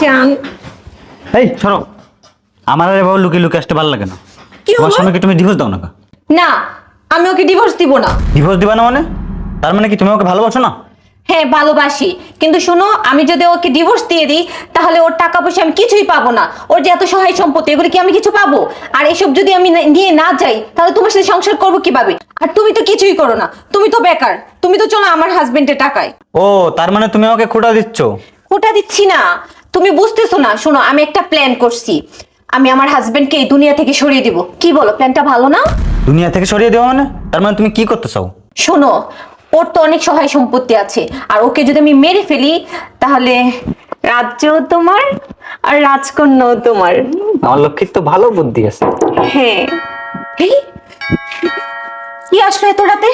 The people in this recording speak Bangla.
জান। এই সরো, আমার আর এভাবে লুকিয়ে লুকিয়ে আসতে ভালো লাগে না। কি তোমার হলো? স্বামীকে তুমি ডিভোর্স দাও না। না, আমি ওকে ডিভোর্স দিব না। ডিভোর্স দিবা না মানে? তার মানে কি তুমি ওকে ভালোবাসো না? হ্যাঁ ভালোবাসি, কিন্তু শোনো, আমি যদি ওকে ডিভোর্স দিয়ে দিই তাহলে ওর টাকা পয়সা আমি কিছুই পাবো না। ওর যে এত সহায় সম্পত্তি, এগুলো কি আমি কিছু পাবো? আর এসব যদি আমি নিয়ে না যাই তাহলে তোমার সাথে সংসার করবো কিভাবে? আর তুমি তো কিছুই করো না, তুমি তো বেকার, তুমি তো চলো আমার হাজবেন্ডের টাকায়। ও, তার মানে তুমি আমাকে খোটা দিচ্ছ? ওটা দিচ্ছি না, তুমি বুঝতেছো না। শোনো, আমি একটা প্ল্যান করছি, আমি আমার হাজবেন্ডকে এই দুনিয়া থেকে সরিয়ে দিব। কি বলো, প্ল্যানটা ভালো না? দুনিয়া থেকে সরিয়ে দেওয়া মানে? তার মানে তুমি কি করতে চাও? শোনো, ওর তো অনেক সহায় সম্পত্তি আছে, আর ওকে যদি আমি মেরে ফেলি তাহলে রাজ্যও তোমার আর রাজকন্যাও তোমার। আমার লক্ষ্মীর তো ভালো বুদ্ধি আছে। হ্যাঁ। এই, কি আসলো এত রাতে?